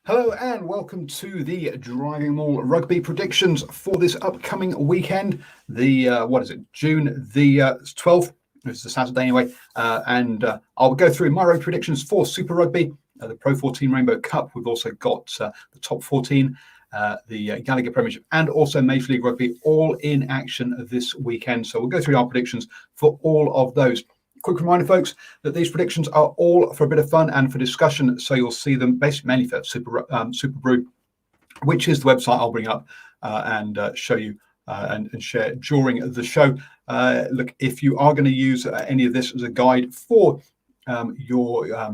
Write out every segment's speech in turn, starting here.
Hello and welcome to the DrivingMaul Rugby predictions for this upcoming weekend. June the 12th. It's a Saturday anyway. I'll go through my rugby predictions for Super Rugby, the Pro 14 Rainbow Cup. We've also got the Top 14, the Gallagher Premiership, and also Major League Rugby all in action this weekend. So we'll go through our predictions for all of those. Quick reminder, folks, that these predictions are all for a bit of fun and for discussion. So you'll see them basically mainly for Super Brew, which is the website I'll bring up and show you and share during the show. Look, if you are going to use any of this as a guide for your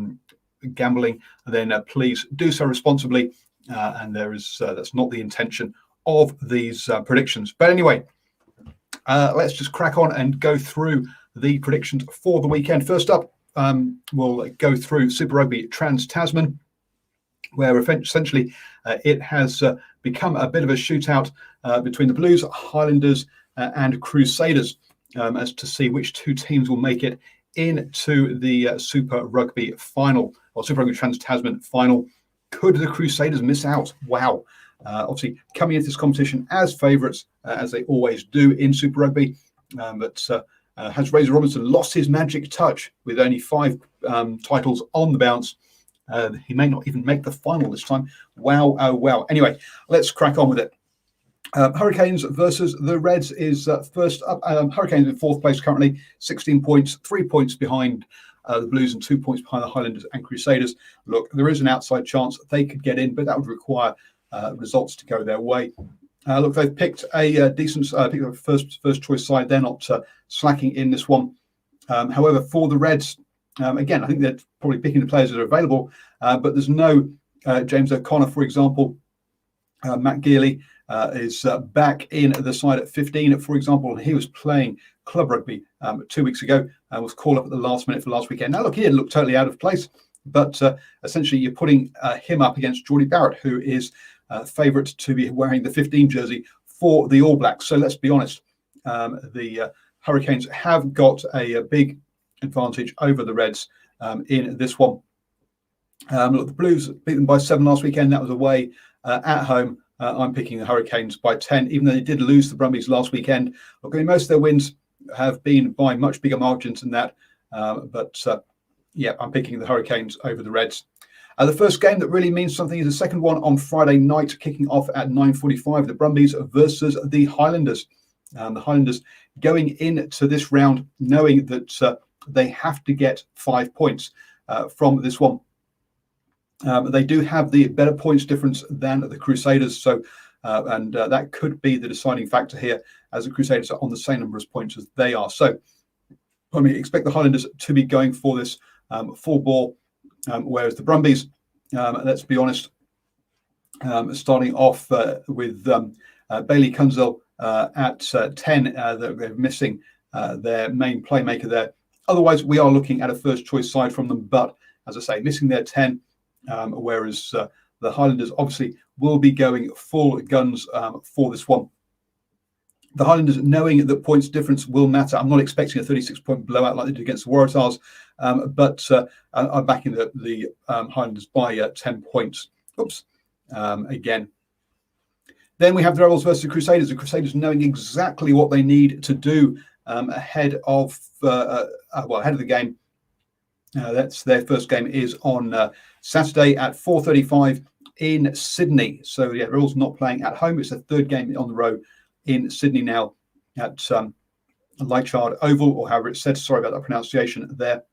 gambling, then please do so responsibly. That's not the intention of these predictions. But anyway, let's just crack on and go through the predictions for the weekend. First up, we'll go through Super Rugby Trans-Tasman, where essentially it has become a bit of a shootout between the Blues, Highlanders and Crusaders as to see which two teams will make it into the Super Rugby final, or Super Rugby Trans-Tasman final. Could the Crusaders miss out? Wow. Obviously, coming into this competition as favourites, as they always do in Super Rugby, has Razor Robinson lost his magic touch with only 5 titles on the bounce? He may not even make the final this time. Wow, oh wow. Anyway, let's crack on with it. Hurricanes versus the Reds is first up. Hurricanes in 4th place currently, 16 points, 3 points behind the Blues and 2 points behind the Highlanders and Crusaders. Look, there is an outside chance they could get in, but that would require results to go their way. Look, they've picked a decent first choice side. They're not slacking in this one. However, for the Reds, again, I think they're probably picking the players that are available, but there's no James O'Connor, for example. Matt Gearley is back in the side at 15, for example. He was playing club rugby 2 weeks ago and was called up at the last minute for last weekend. Now, look, he didn't look totally out of place, but essentially you're putting him up against Geordie Barrett, who is favourite to be wearing the 15 jersey for the All Blacks. So let's be honest, the Hurricanes have got a big advantage over the Reds in this one. Look, the Blues beat them by 7 last weekend. That was away at home. I'm picking the Hurricanes by 10, even though they did lose the Brumbies last weekend. Look, I mean, most of their wins have been by much bigger margins than that. Yeah, I'm picking the Hurricanes over the Reds. The first game that really means something is the second one on Friday night, kicking off at 9:45. The Brumbies versus the Highlanders. The Highlanders going into this round knowing that they have to get 5 points from this one. They do have the better points difference than the Crusaders, so that could be the deciding factor here, as the Crusaders are on the same number of points as they are. So I mean, expect the Highlanders to be going for this full ball. Whereas the Brumbies, let's be honest, starting off with Bailey Kunzel at 10, they're missing their main playmaker there. Otherwise, we are looking at a first choice side from them, but as I say, missing their 10, whereas the Highlanders obviously will be going full guns for this one. The Highlanders, knowing that points difference will matter. I'm not expecting a 36-point blowout like they did against the Waratahs, but I'm backing the Highlanders by 10 points. Oops, again. Then we have the Rebels versus the Crusaders. The Crusaders knowing exactly what they need to do ahead of the game. That's their first game is on Saturday at 4:35 in Sydney. So yeah, Rebels not playing at home. It's the third game on the road in Sydney now at Leichhardt Oval, or however it's said. Sorry about that pronunciation there.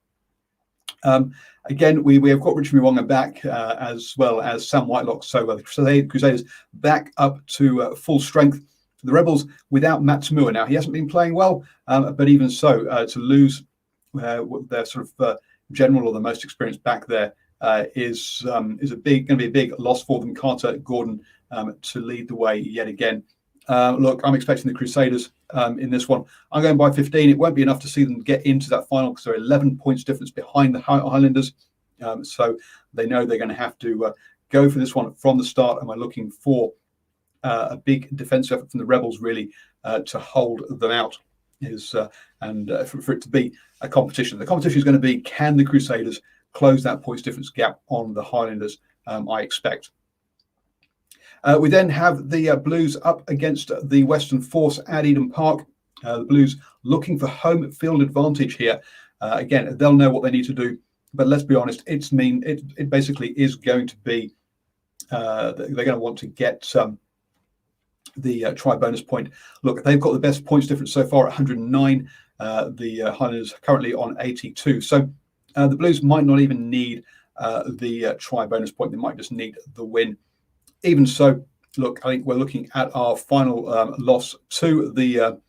Again, we have got Richard Mwanga back as well as Sam Whitelock. So the Crusaders back up to full strength. The Rebels without Matt Tamua. Now, he hasn't been playing well, but even so, to lose their sort of general or the most experienced back there is going to be a big loss for them. Carter Gordon to lead the way yet again. Look, I'm expecting the Crusaders in this one. I'm going by 15. It won't be enough to see them get into that final because they're 11 points difference behind the Highlanders. So they know they're going to have to go for this one from the start. And we're looking for a big defensive effort from the Rebels, really, to hold them out. For it to be a competition. The competition is going to be, can the Crusaders close that points difference gap on the Highlanders? I expect. We then have the Blues up against the Western Force at Eden Park. The Blues looking for home field advantage here. Again, they'll know what they need to do, but let's be honest, it basically is going to be they're going to want to get the try bonus point. Look, they've got the best points difference so far at 109. The Highlanders currently on 82. So the Blues might not even need the try bonus point. They might just need the win. Even so, look, I think we're looking at our final loss to the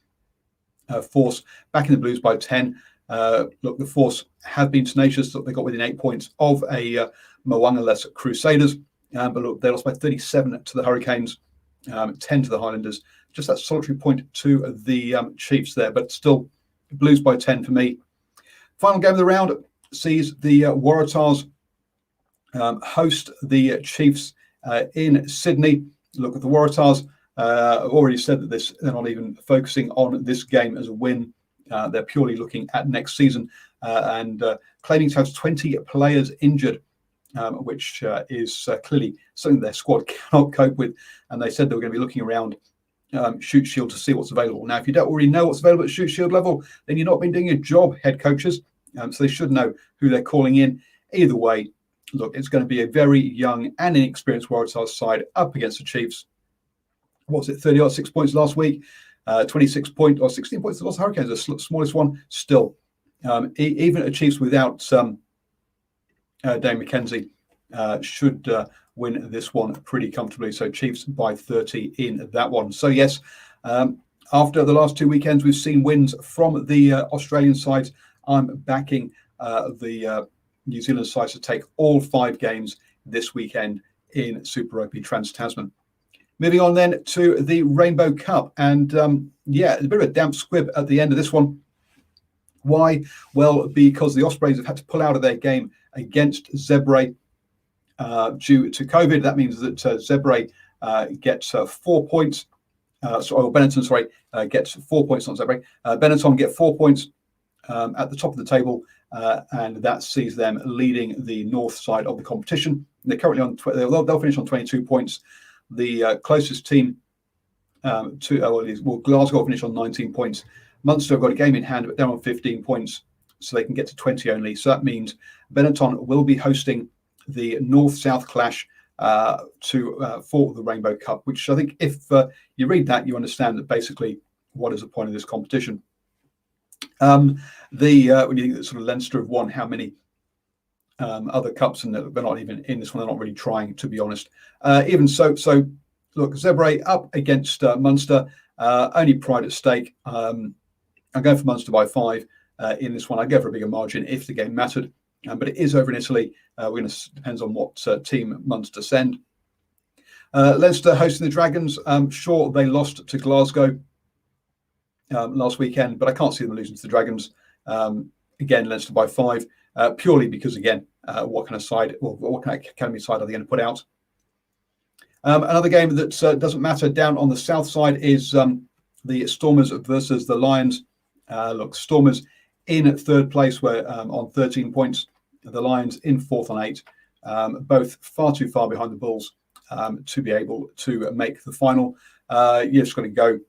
Force, back in the Blues by 10. Look, the Force have been tenacious. They got within 8 points of a Moanga-less Crusaders. But look, they lost by 37 to the Hurricanes, 10 to the Highlanders. Just that solitary point to the Chiefs there, but still Blues by 10 for me. Final game of the round sees the Waratahs host the Chiefs in Sydney. Look, at the Waratahs, I've already said that they're not even focusing on this game as a win. They're purely looking at next season and claiming to have 20 players injured, which is clearly something their squad cannot cope with. And they said they were going to be looking around Shute Shield to see what's available. Now, if you don't already know what's available at Shute Shield level, then you've not been doing your job, head coaches. So they should know who they're calling in. Either way, look, it's going to be a very young and inexperienced Waratahs side up against the Chiefs. What was it, 30-6 points last week? 26 points or 16 points to the Hurricanes, the smallest one. Still, even a Chiefs without Dane McKenzie should win this one pretty comfortably. So Chiefs by 30 in that one. So yes, after the last 2 weekends, we've seen wins from the Australian sides. I'm backing the New Zealand sides to take all 5 games this weekend in Super Rugby Trans-Tasman. Moving on then to the Rainbow Cup. And yeah, a bit of a damp squib at the end of this one. Why? Well, because the Ospreys have had to pull out of their game against Zebre due to COVID. That means that Zebre gets 4 points. Benetton, gets 4 points, not Zebre. Benetton get 4 points at the top of the table, and that sees them leading the north side of the competition. They're currently on. They'll finish on 22 points. The closest team Glasgow will finish on 19 points. Munster have got a game in hand, but they're on 15 points, so they can get to 20 only. So that means Benetton will be hosting the North-South clash for the Rainbow Cup, which I think if you read that, you understand that basically what is the point of this competition. When you think that sort of Leinster have won how many other cups, and they're not even in this one, they're not really trying, to be honest. Even so, look, Zebre up against Munster, only pride at stake. I'm going for Munster by 5 in this one. I go for a bigger margin if the game mattered, but it is over in Italy. Depends on what team Munster send. Leinster hosting the Dragons. Sure, they lost to Glasgow last weekend, but I can't see them losing to the Dragons. Again, Leinster by 5, purely because, again, what kind of side, or what kind of academy side are they going to put out? Another game that doesn't matter down on the south side is the Stormers versus the Lions. Look, Stormers in third place, where on 13 points. The Lions in fourth on 8. Both far too far behind the Bulls to be able to make the final. You're just going to go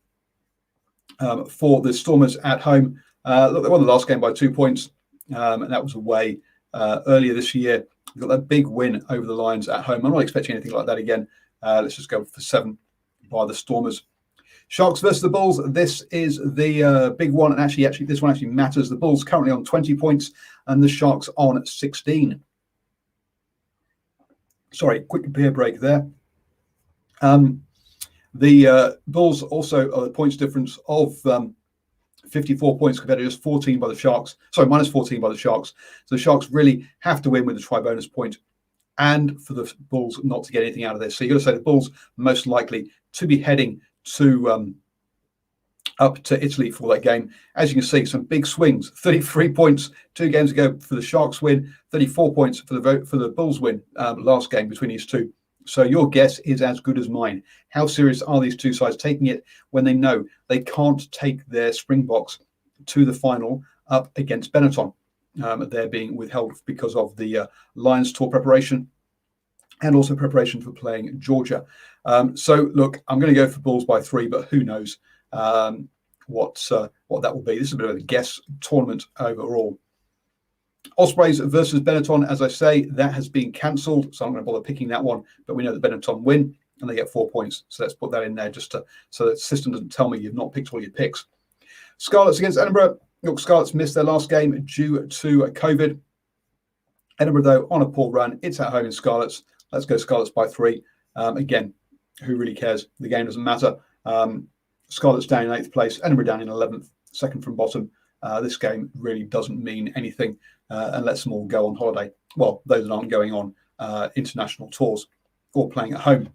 for the Stormers at home. Look, they won the last game by 2 points, and that was away earlier this year. They got that big win over the Lions at home. I'm not expecting anything like that again. Let's just go for 7 by the Stormers. Sharks versus the Bulls. This is the big one, and actually, this one actually matters. The Bulls currently on 20 points, and the Sharks on 16. Sorry, quick beer break there. The Bulls also are a points difference of 54 points compared to just 14 by the Sharks. Sorry, minus 14 by the Sharks. So the Sharks really have to win with the try bonus point, and for the Bulls not to get anything out of this. So you've got to say the Bulls most likely to be heading to up to Italy for that game. As you can see, some big swings. 33 points 2 games ago for the Sharks win. 34 points for the Bulls win last game between these two. So your guess is as good as mine. How serious are these two sides taking it when they know they can't take their Springboks to the final up against Benetton? They're being withheld because of the Lions tour preparation. and also preparation for playing Georgia. So look, I'm going to go for Bulls by 3, but who knows what that will be. This is a bit of a guess tournament overall. Ospreys versus Benetton, as I say, that has been cancelled, so I'm going to bother picking that one. But we know that Benetton win, and they get 4 points. So let's put that in there just so that the system doesn't tell me you've not picked all your picks. Scarlets against Edinburgh. Look, Scarlets missed their last game due to COVID. Edinburgh, though, on a poor run. It's at home in Scarlets. Let's go Scarlets by 3. Again, who really cares? The game doesn't matter. Scarlets down in 8th place. Edinburgh down in 11th, second from bottom. This game really doesn't mean anything and lets them all go on holiday. Well, those that aren't going on international tours or playing at home.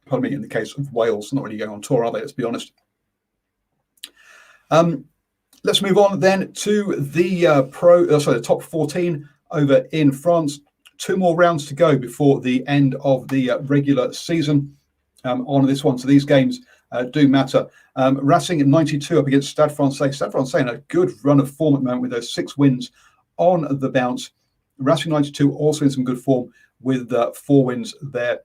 Pardon me, in the case of Wales, not really going on tour, are they? Let's be honest. Let's move on then to the the top 14 over in France. 2 more rounds to go before the end of the regular season on this one. So these games do matter. Racing at 92 up against Stade Francais. Stade Francais in a good run of form at the moment with those 6 wins on the bounce. Racing 92 also in some good form with 4 wins there.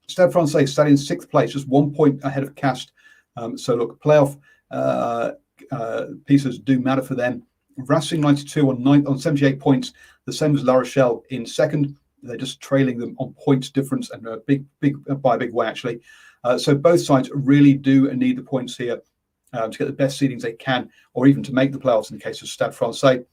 Stade Francais sat in 6th place, just 1 point ahead of Cast. So look, playoff pieces do matter for them. Racing 92 on 78 points, the same as La Rochelle in 2nd. They're just trailing them on points difference and by a big way actually. So both sides really do need the points here to get the best seedings they can, or even to make the playoffs in the case of Stade Francais.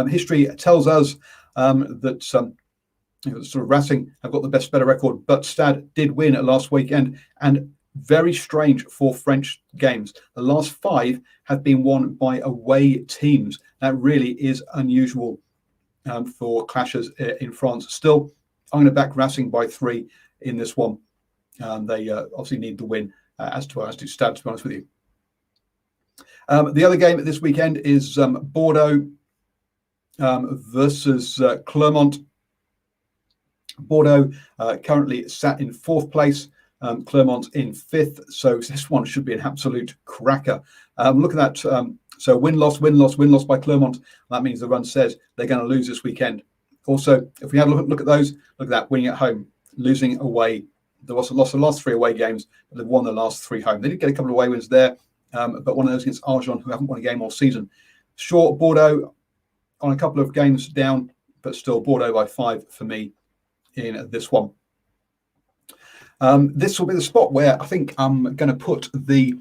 History tells us that sort of Racing have got the better record, but Stade did win last weekend, and very strange for French games. The last 5 have been won by away teams. That really is unusual for clashes in France. Still, I'm going to back Racing by 3 in this one. They obviously need the win, as do Stade, to be honest with you. The other game this weekend is Bordeaux versus Clermont. Bordeaux currently sat in 4th place. Clermont in 5th, so this one should be an absolute cracker. Look at that. So win-loss by Clermont. That means the run says they're going to lose this weekend. Also, if we have a look at those, look at that, winning at home, losing away. They lost the last 3 away games, but they've won the last 3 home. They did get a couple of away wins there, but one of those against Arjon, who haven't won a game all season. Sure, Bordeaux on a couple of games down, but still Bordeaux by 5 for me in this one. This will be the spot where I think I'm going to put the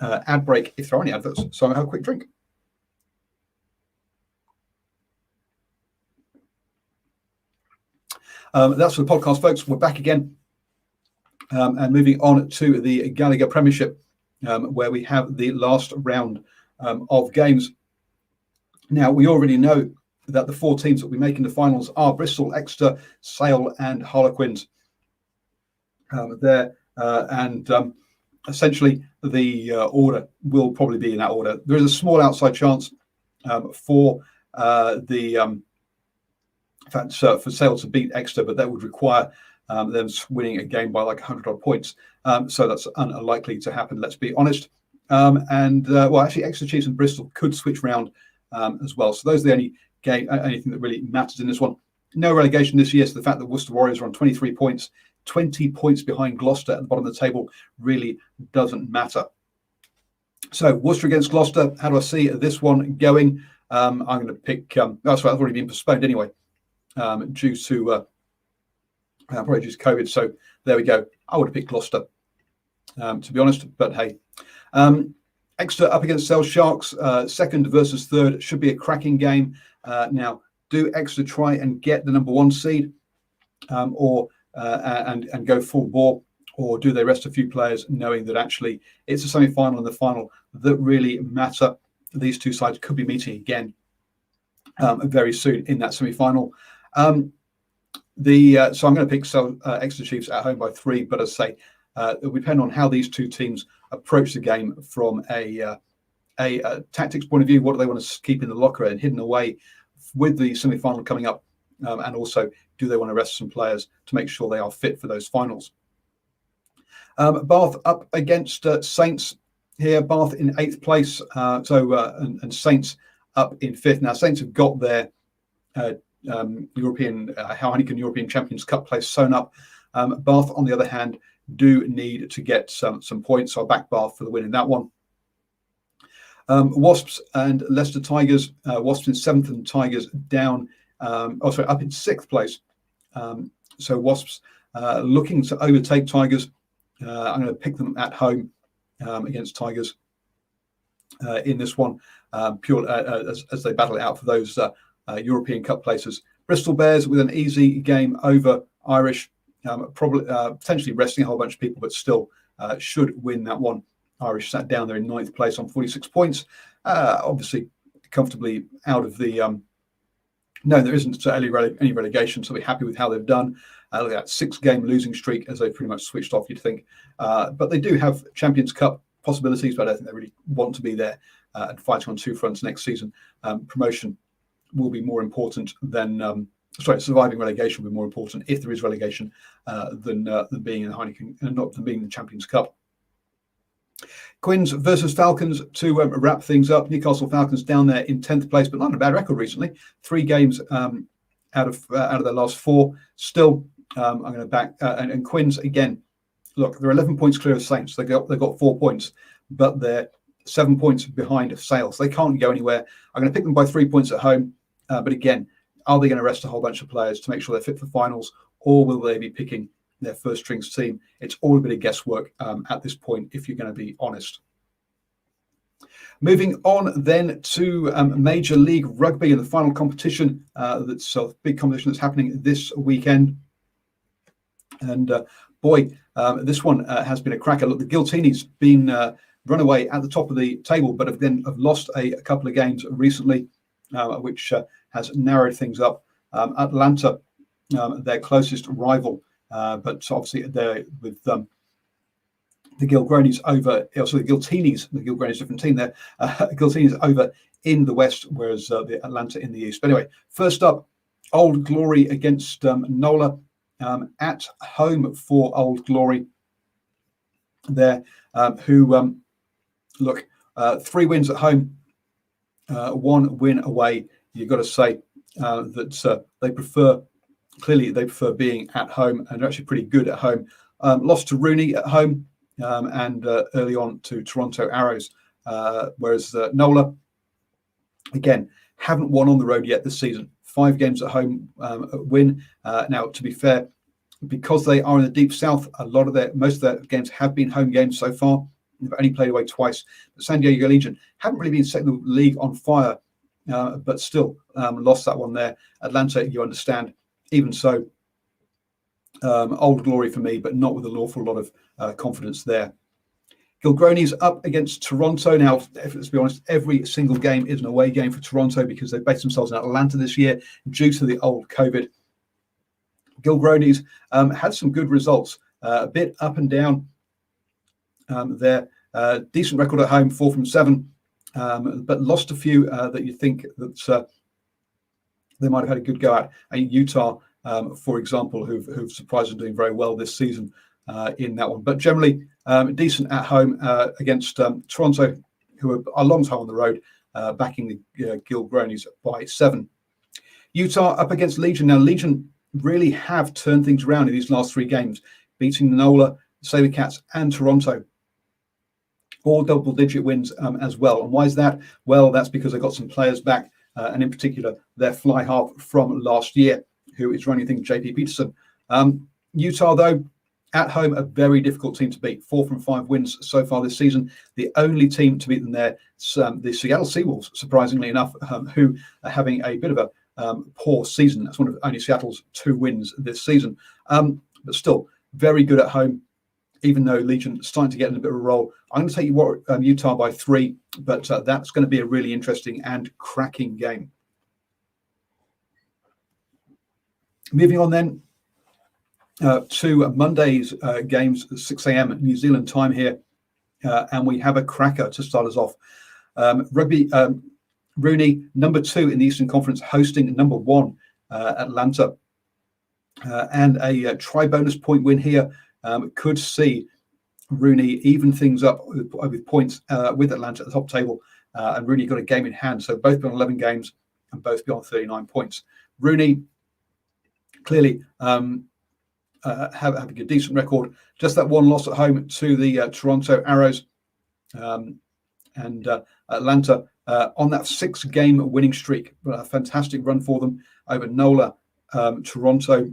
ad break, if there are any adverts. So I'm going to have a quick drink. That's for the podcast, folks. We're back again. And moving on to the Gallagher Premiership, where we have the last round of games. Now, we already know that the 4 teams that we make in the finals are Bristol, Exeter, Sale and Harlequins. Essentially the order will probably be in that order. There is a small outside chance for Sale to beat Exeter, but that would require them winning a game by like 100 odd points. So that's unlikely to happen, let's be honest. Actually, Exeter Chiefs and Bristol could switch round as well. So those are the only anything that really matters in this one. No relegation this year, so the fact that Worcester Warriors are on 23 points, 20 points behind Gloucester at the bottom of the table really doesn't matter. So Worcester against Gloucester, how do I see this one going? I'm going to pick, that's right, I've already been postponed anyway, due to COVID. So there we go. I would have picked Gloucester, to be honest, but hey. Exeter up against Sale Sharks, 2nd versus 3rd, should be a cracking game. Now, do Exeter try and get the number 1 seed and go full bore, or do they rest a few players knowing that actually it's a semi-final and the final that really matter? These 2 sides could be meeting again very soon in that semi-final. So I'm going to pick Exeter Chiefs at home by 3, but as I say, it will depend on how these 2 teams approach the game from a tactics point of view. What do they want to keep in the locker and hidden away with the semi-final coming up? And also, do they want to rest some players to make sure they are fit for those finals? Bath up against Saints here. Bath in 8th place, and Saints up in 5th. Now, Saints have got their Heineken European Champions Cup place sewn up. Bath, on the other hand, do need to get some points. So I'll back Bath for the win in that one. Wasps and Leicester Tigers. Wasps in 7th and Tigers down. Up in 6th place. So Wasps looking to overtake Tigers. I'm going to pick them at home against Tigers in this one, as they battle it out for those European Cup places. Bristol Bears with an easy game over Irish, probably potentially resting a whole bunch of people, but still should win that one. Irish sat down there in 9th place on 46 points, obviously comfortably out of the. No, there isn't any relegation, so we're happy with how they've done. Look at that 6-game losing streak as they pretty much switched off, you'd think. But they do have Champions Cup possibilities, but I don't think they really want to be there and fighting on 2 fronts next season. Promotion will be more important than surviving relegation will be more important if there is relegation than being in the Heineken, not than being in the Champions Cup. Quins versus Falcons to wrap things up. Newcastle Falcons down there in 10th place, but not a bad record recently. 3 games out of their last 4. Still, I'm going to back and Quins again. Look, they're 11 points clear of Saints. They got 4 points, but they're 7 points behind Sales. They can't go anywhere. I'm going to pick them by 3 points at home. But again, are they going to rest a whole bunch of players to make sure they're fit for finals, or will they be picking their first strings team? It's all a bit of guesswork at this point, if you're going to be honest. Moving on then to Major League Rugby and the final competition. That's a big competition that's happening this weekend. And this one has been a cracker. Look, the Giltinis been run away at the top of the table, but have lost a couple of games recently, which has narrowed things up. Atlanta, their closest rival, but obviously they're with the Gilgronis over, also the Giltinis, different team there. Giltinis over in the west, whereas the Atlanta in the east. But anyway, first up, Old Glory against Nola at home for Old Glory there, who look, 3 wins at home, 1 win away. You've got to say that they prefer being at home, and they're actually pretty good at home. Lost to Rooney at home and early on to Toronto Arrows, whereas Nola, again, haven't won on the road yet this season. 5 games at home win. Now, to be fair, because they are in the deep south, most of their games have been home games so far. They've only played away twice. The San Diego Legion haven't really been setting the league on fire, but still lost that one there. Atlanta, you understand. Even so, Old Glory for me, but not with an awful lot of confidence there. Gilgronis up against Toronto. Now, let's be honest, every single game is an away game for Toronto because they've based themselves in Atlanta this year due to the old COVID. Gilgronis had some good results, a bit up and down there. Decent record at home, 4 from 7, but lost a few that you think that they might have had a good go at. Utah, for example, who've surprised and doing very well this season in that one. But generally, decent at home against Toronto, who are a long time on the road, backing the Gilgronis by 7. Utah up against Legion. Now, Legion really have turned things around in these last 3 games, beating Nola, Sabercats, and Toronto. All double-digit wins as well. And why is that? Well, that's because they've got some players back, and in particular, their fly half from last year, who is running things, JP Peterson. Utah, though, at home, a very difficult team to beat. 4 from 5 wins so far this season. The only team to beat them there is the Seattle Seawolves, surprisingly enough, who are having a bit of a poor season. That's one of only Seattle's 2 wins this season. But still, very good at home, even though Legion is starting to get in a bit of a roll. I'm going to take Utah by 3, but that's going to be a really interesting and cracking game. Moving on then to Monday's games, 6 a.m. New Zealand time here, and we have a cracker to start us off. Rugby, Rooney, number 2 in the Eastern Conference, hosting number 1, Atlanta. And a try-bonus point win here could see Rooney even things up with points with Atlanta at the top table. And Rooney got a game in hand, so both be on 11 games and both be on 39 points. Rooney clearly having a decent record. Just that one loss at home to the Toronto Arrows, and Atlanta on that 6-game winning streak. A fantastic run for them over NOLA, Toronto.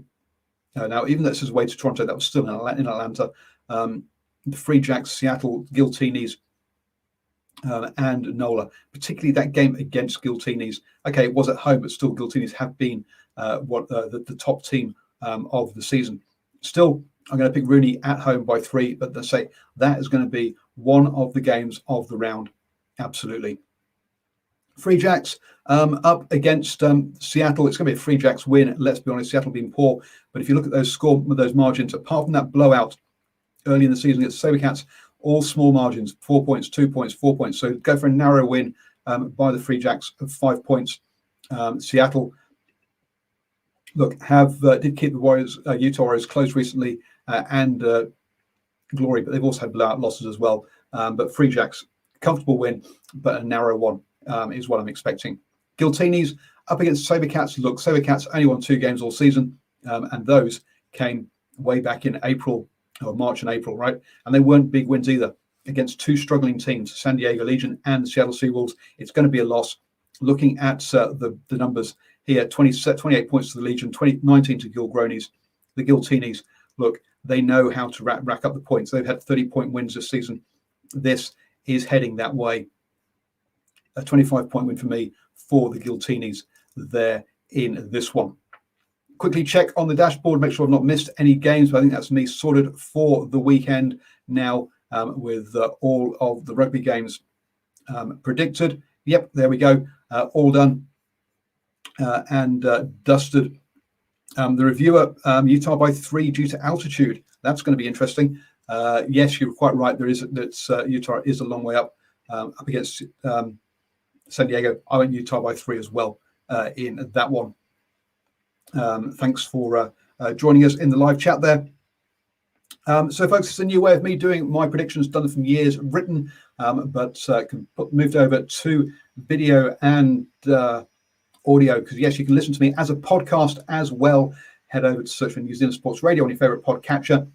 Now, even though this is away to Toronto, that was still in Atlanta. The Free Jacks, Seattle, Giltinis, and NOLA, particularly that game against Giltinis. Okay, it was at home, but still Giltinis have been the top team of the season. Still, I'm going to pick Rooney at home by 3, but let's say that is going to be one of the games of the round. Absolutely. Free Jacks up against Seattle. It's going to be a Free Jacks win. Let's be honest, Seattle being poor. But if you look at those margins, apart from that blowout early in the season against Sabercats, all small margins, 4 points, 2 points, 4 points. So go for a narrow win by the Free Jacks of 5 points. Seattle, look, did keep the Warriors, Utah Warriors close recently, and Glory, but they've also had blowout losses as well. But Free Jacks, comfortable win, but a narrow one is what I'm expecting. Giltinis up against Sabercats. Look, Sabercats only won 2 games all season, and those came way back in April, or March and April, right? And they weren't big wins either against 2 struggling teams, San Diego Legion and Seattle Seawolves. It's going to be a loss. Looking at the numbers here, 28 points to the Legion, 19 to Gilgronis. The Giltinis, look, they know how to rack up the points. They've had 30-point wins this season. This is heading that way. A 25-point win for me for the Giltinis there in this one. Quickly check on the dashboard, make sure I've not missed any games, but I think that's me sorted for the weekend now, with all of the rugby games predicted. Yep, there we go, all done and dusted. The reviewer, Utah by 3 due to altitude. That's going to be interesting. Yes, you're quite right. Utah is a long way up against San Diego. I went Utah by 3 as well in that one. Thanks for joining us in the live chat there. So, folks, it's a new way of me doing my predictions, done it from years, written, but moved over to video and audio, because, yes, you can listen to me as a podcast as well. Head over to search for New Zealand Sports Radio on your favourite podcatcher,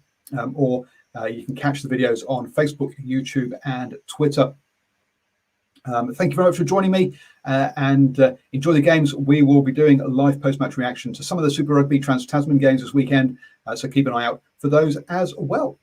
or you can catch the videos on Facebook, YouTube, and Twitter. Thank you very much for joining me, and enjoy the games. We will be doing a live post-match reaction to some of the Super Rugby Trans-Tasman games this weekend, so keep an eye out for those as well.